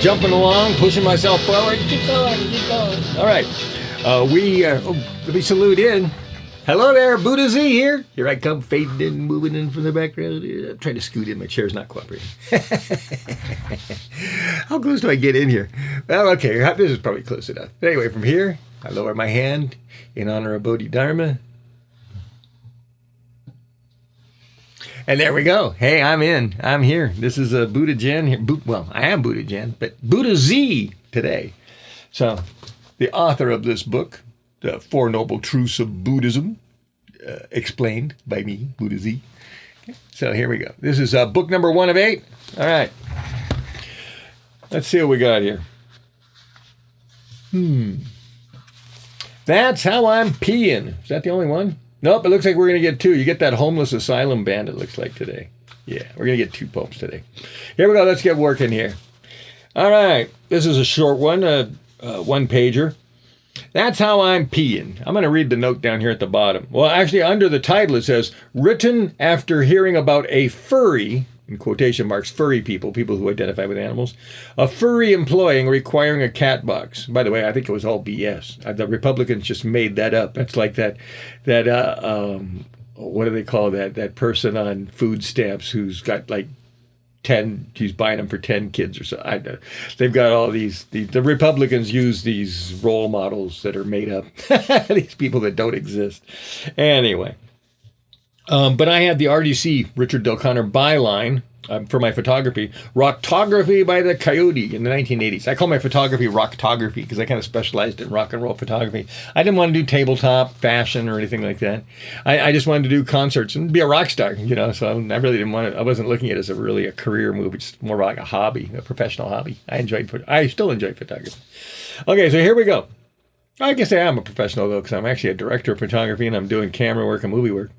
jumping along, pushing myself forward. Keep going, keep going. All right. Let me salute in. Hello there, Buddha Z here. Here I come, fading in, moving in from the background. I'm trying to scoot in. My chair's not cooperating. How close do I get in here? Well, okay, this is probably close enough. Anyway, from here, I lower my hand in honor of Bodhidharma. And there we go. Hey, I'm in. I'm here. This is a Buddha Jen here. Well, I am Buddha Jen, but Buddha Z today. So, the author of this book, The Four Noble Truths of Buddhism, explained by me, Buddha Z. Okay. So here we go. This is book number 1 of 8. All right. Let's see what we got here. That's how I'm peeing. Is that the only one? Nope, it looks like we're going to get 2. You get that homeless asylum band, it looks like, today. Yeah, we're going to get 2 poems today. Here we go. Let's get working here. All right. This is a short one, one-pager. That's how I'm peeing. I'm going to read the note down here at the bottom. Well, actually, under the title, it says, written after hearing about a furry, in quotation marks, furry people who identify with animals, a furry employee requiring a cat box. By the way, I think it was all BS. The Republicans just made that up. That's like that what do they call that person on food stamps who's got like 10, he's buying them for 10 kids or so. They've got all these, the Republicans use these role models that are made up, these people that don't exist. Anyway, but I had the RDC, Richard Del Conner byline for my photography, Rocktography by the Coyote in the 1980s. I call my photography Rocktography because I kind of specialized in rock and roll photography. I didn't want to do tabletop fashion or anything like that. I just wanted to do concerts and be a rock star, so I really didn't want to, I wasn't looking at it as a career move. It's more like a hobby, a professional hobby. I still enjoy photography. Okay, so here we go. I can say I'm a professional though, because I'm actually a director of photography and I'm doing camera work and movie work.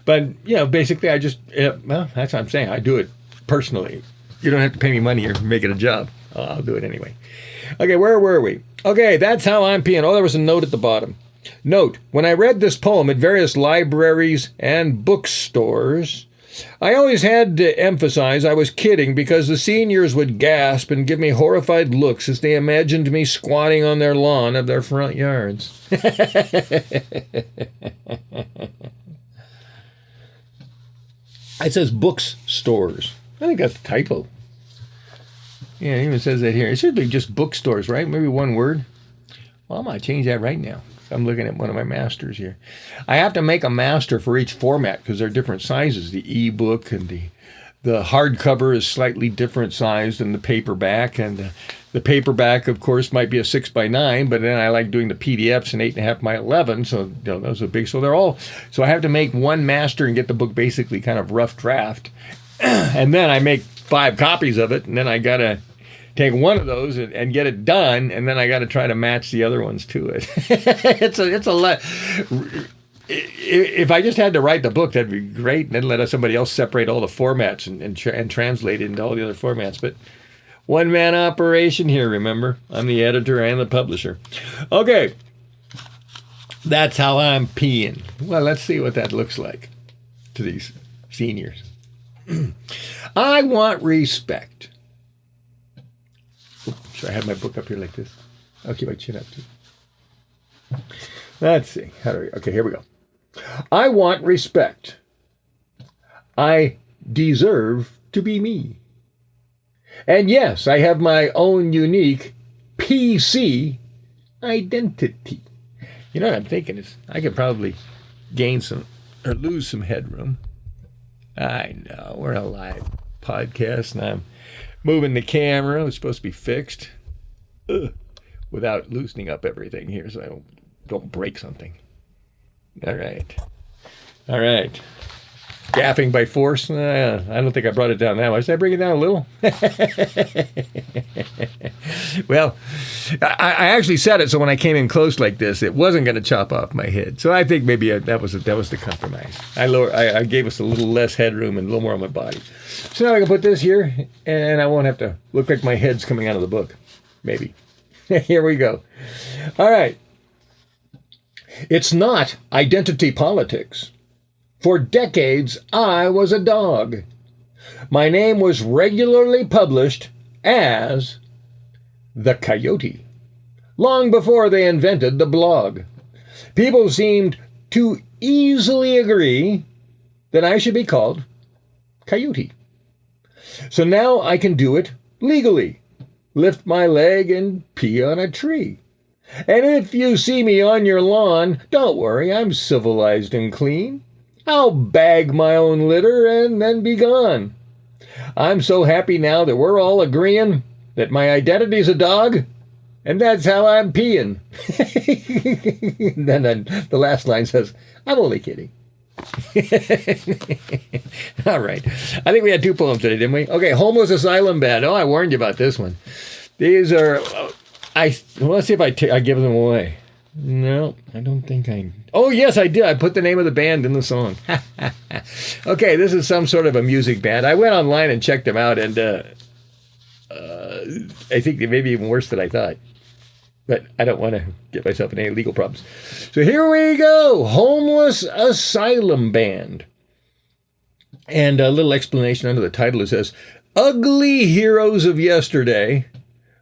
But, basically I just, that's what I'm saying. I do it personally. You don't have to pay me money or make it a job. I'll do it anyway. Okay, where were we? Okay, that's how I'm peeing. Oh, there was a note at the bottom. Note, when I read this poem at various libraries and bookstores, I always had to emphasize I was kidding because the seniors would gasp and give me horrified looks as they imagined me squatting on their lawn of their front yards. It says bookstores. I think that's a typo. Yeah, it even says that here. It should be just bookstores, right? Maybe one word. Well, I'm going to change that right now. I'm looking at one of my masters here. I have to make a master for each format because they're different sizes. The ebook and the hardcover is slightly different size than the paperback. And the paperback, of course, might be a 6x9, but then I like doing the PDFs in 8.5x11. So those are big. So I have to make one master and get the book basically kind of rough draft. And then I make 5 copies of it, and then I got to take one of those and get it done, and then I got to try to match the other ones to it. It's a lot. If I just had to write the book, that'd be great, and then let somebody else separate all the formats and translate it into all the other formats. But one-man operation here, remember? I'm the editor and the publisher. Okay. That's how I'm peeing. Well, let's see what that looks like to these seniors. I want respect. Should I have my book up here like this? I'll keep my chin up too. Let's see. Okay, here we go. I want respect. I deserve to be me. And yes, I have my own unique PC identity. You know what I'm thinking is I could probably gain some or lose some headroom. I know, we're a live podcast and I'm moving the camera. It's supposed to be fixed without loosening up everything here so I don't break something. All right. Gaffing by force. I don't think I brought it down that much. Did I bring it down a little? Well, I actually said it so when I came in close like this, it wasn't going to chop off my head. So I think maybe that was the compromise. I gave us a little less headroom and a little more on my body. So now I can put this here, and I won't have to look like my head's coming out of the book. Maybe. Here we go. All right. It's not identity politics. For decades, I was a dog. My name was regularly published as the coyote. Long before they invented the blog, people seemed to easily agree that I should be called Coyote. So now I can do it legally. Lift my leg and pee on a tree. And if you see me on your lawn, don't worry, I'm civilized and clean. I'll bag my own litter and then be gone. I'm so happy now that we're all agreeing that my identity's a dog, and that's how I'm peeing. then the last line says, I'm only kidding. All right. I think we had 2 poems today, didn't we? Okay, Homeless Asylum Band. Oh, I warned you about this one. These are... let's see if I give them away. No, I don't think I... Oh, yes, I did. I put the name of the band in the song. Okay, this is some sort of a music band. I went online and checked them out, and I think they may be even worse than I thought. But I don't want to get myself in any legal problems. So here we go. Homeless Asylum Band. And a little explanation under the title. It says, ugly heroes of yesterday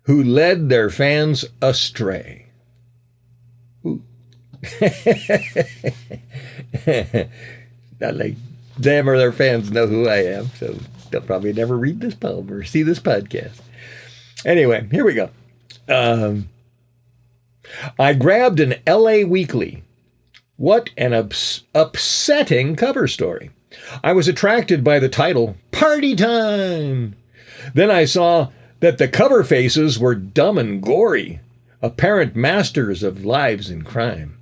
who led their fans astray. Ooh. Not like them or their fans know who I am, so they'll probably never read this poem or see this podcast. Anyway, here we go. I grabbed an LA Weekly. What an upsetting cover story. I was attracted by the title, Party Time. Then I saw that the cover faces were dumb and gory, apparent masters of lives in crime.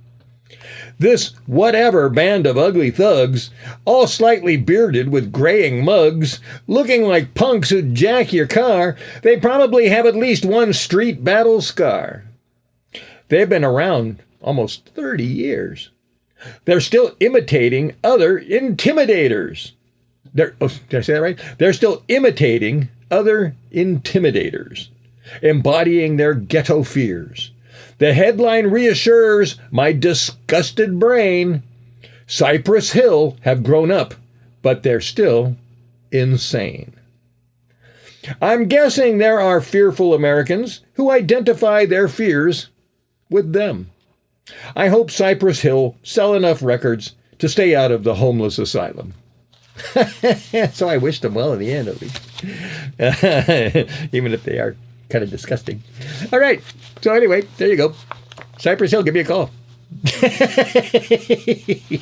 This whatever band of ugly thugs, all slightly bearded with graying mugs, looking like punks who'd jack your car, they probably have at least one street battle scar. They've been around almost 30 years. They're still imitating other intimidators. Did I say that right? They're still imitating other intimidators, embodying their ghetto fears. The headline reassures my disgusted brain. Cypress Hill have grown up, but they're still insane. I'm guessing there are fearful Americans who identify their fears with them. I hope Cypress Hill sell enough records to stay out of the homeless asylum. So I wish them well in the end, at least. Even if they are kind of disgusting. All right. So anyway, there you go. Cypress Hill, give me a call.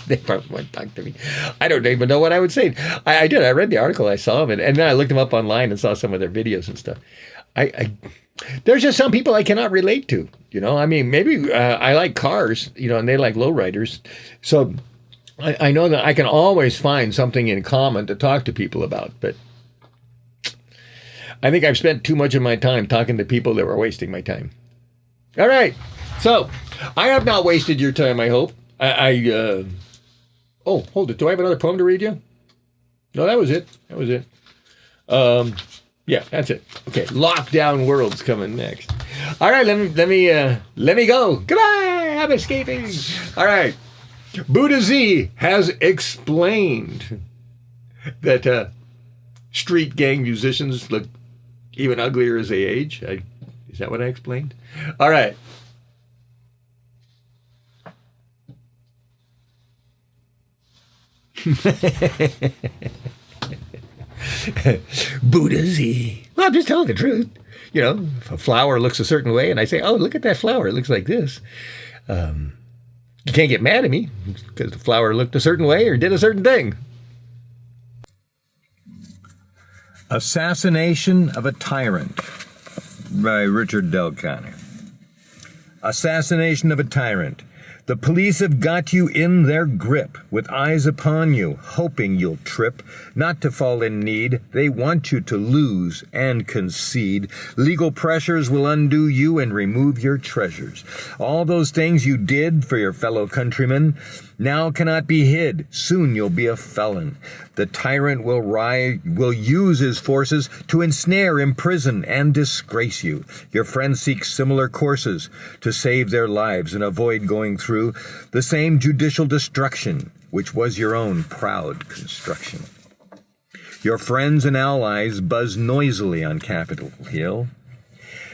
They probably won't talk to me. I don't even know what I would say. I did. I read the article. I saw them. And then I looked them up online and saw some of their videos and stuff. There's just some people I cannot relate to. You know, I mean, maybe I like cars, you know, and they like lowriders. So I know that I can always find something in common to talk to people about. But I think I've spent too much of my time talking to people that were wasting my time. All right. So I have not wasted your time, I hope. Oh, hold it. Do I have another poem to read you? No, that was it. That was it. Yeah, that's it. Okay, Lockdown World's coming next. All right, let me go. Goodbye. I'm escaping. All right. Buddha Z has explained that street gang musicians look even uglier as they age. Is that what I explained? All right. Buddha Z. Well, I'm just telling the truth. You know, if a flower looks a certain way and I say, oh, look at that flower. It looks like this. You can't get mad at me because the flower looked a certain way or did a certain thing. Assassination of a Tyrant by Richard Del Conner. Assassination of a Tyrant. The police have got you in their grip, with eyes upon you, hoping you'll trip. Not to fall in need, they want you to lose and concede. Legal pressures will undo you and remove your treasures. All those things you did for your fellow countrymen now cannot be hid. Soon you'll be a felon. The tyrant will use his forces to ensnare, imprison, and disgrace you. Your friends seek similar courses to save their lives and avoid going through the same judicial destruction which was your own proud construction. Your friends and allies buzz noisily on Capitol Hill.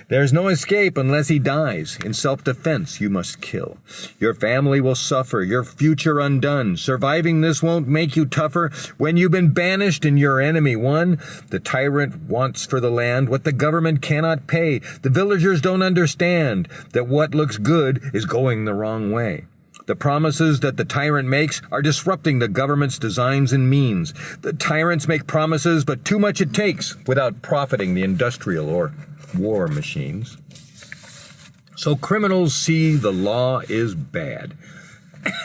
There's no escape unless he dies. In self-defense, you must kill. Your family will suffer, your future undone. Surviving this won't make you tougher when you've been banished and your enemy won. The tyrant wants for the land what the government cannot pay. The villagers don't understand that what looks good is going the wrong way. The promises that the tyrant makes are disrupting the government's designs and means. The tyrants make promises, but too much it takes without profiting the industrial or war machines. So criminals see the law is bad.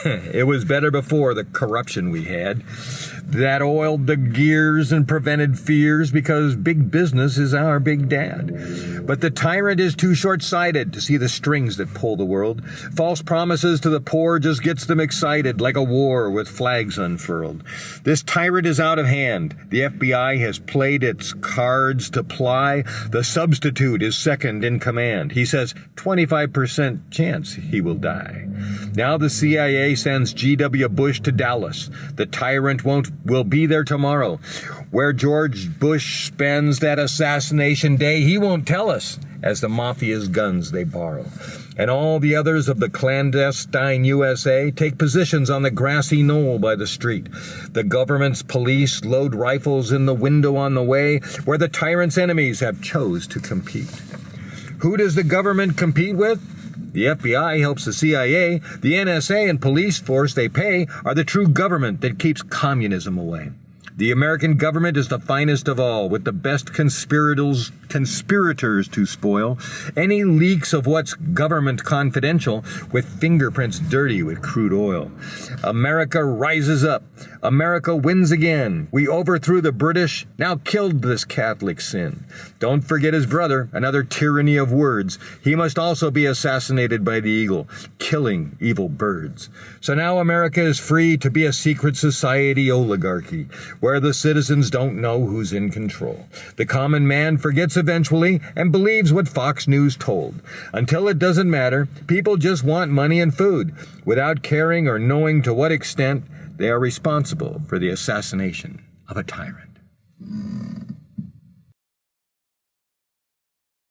It was better before the corruption we had. That oiled the gears and prevented fears because big business is our big dad. But the tyrant is too short-sighted to see the strings that pull the world. False promises to the poor just gets them excited like a war with flags unfurled. This tyrant is out of hand. The FBI has played its cards to ply. The substitute is second in command. He says 25% chance he will die. Now the CIA sends G.W. Bush to Dallas. The tyrant will be there tomorrow. Where George Bush spends that assassination day, he won't tell us, as the mafia's guns they borrow. And all the others of the clandestine USA take positions on the grassy knoll by the street. The government's police load rifles in the window on the way where the tyrant's enemies have chose to compete. Who does the government compete with? The FBI helps the CIA. The NSA and police force they pay are the true government that keeps communism away. The American government is the finest of all, with the best conspirators to spoil. Any leaks of what's government confidential, with fingerprints dirty with crude oil. America rises up. America wins again. We overthrew the British, now killed this Catholic sin. Don't forget his brother, another tyranny of words. He must also be assassinated by the eagle, killing evil birds. So now America is free to be a secret society oligarchy, where the citizens don't know who's in control. The common man forgets eventually and believes what Fox News told. Until it doesn't matter, people just want money and food, without caring or knowing to what extent they are responsible for the assassination of a tyrant.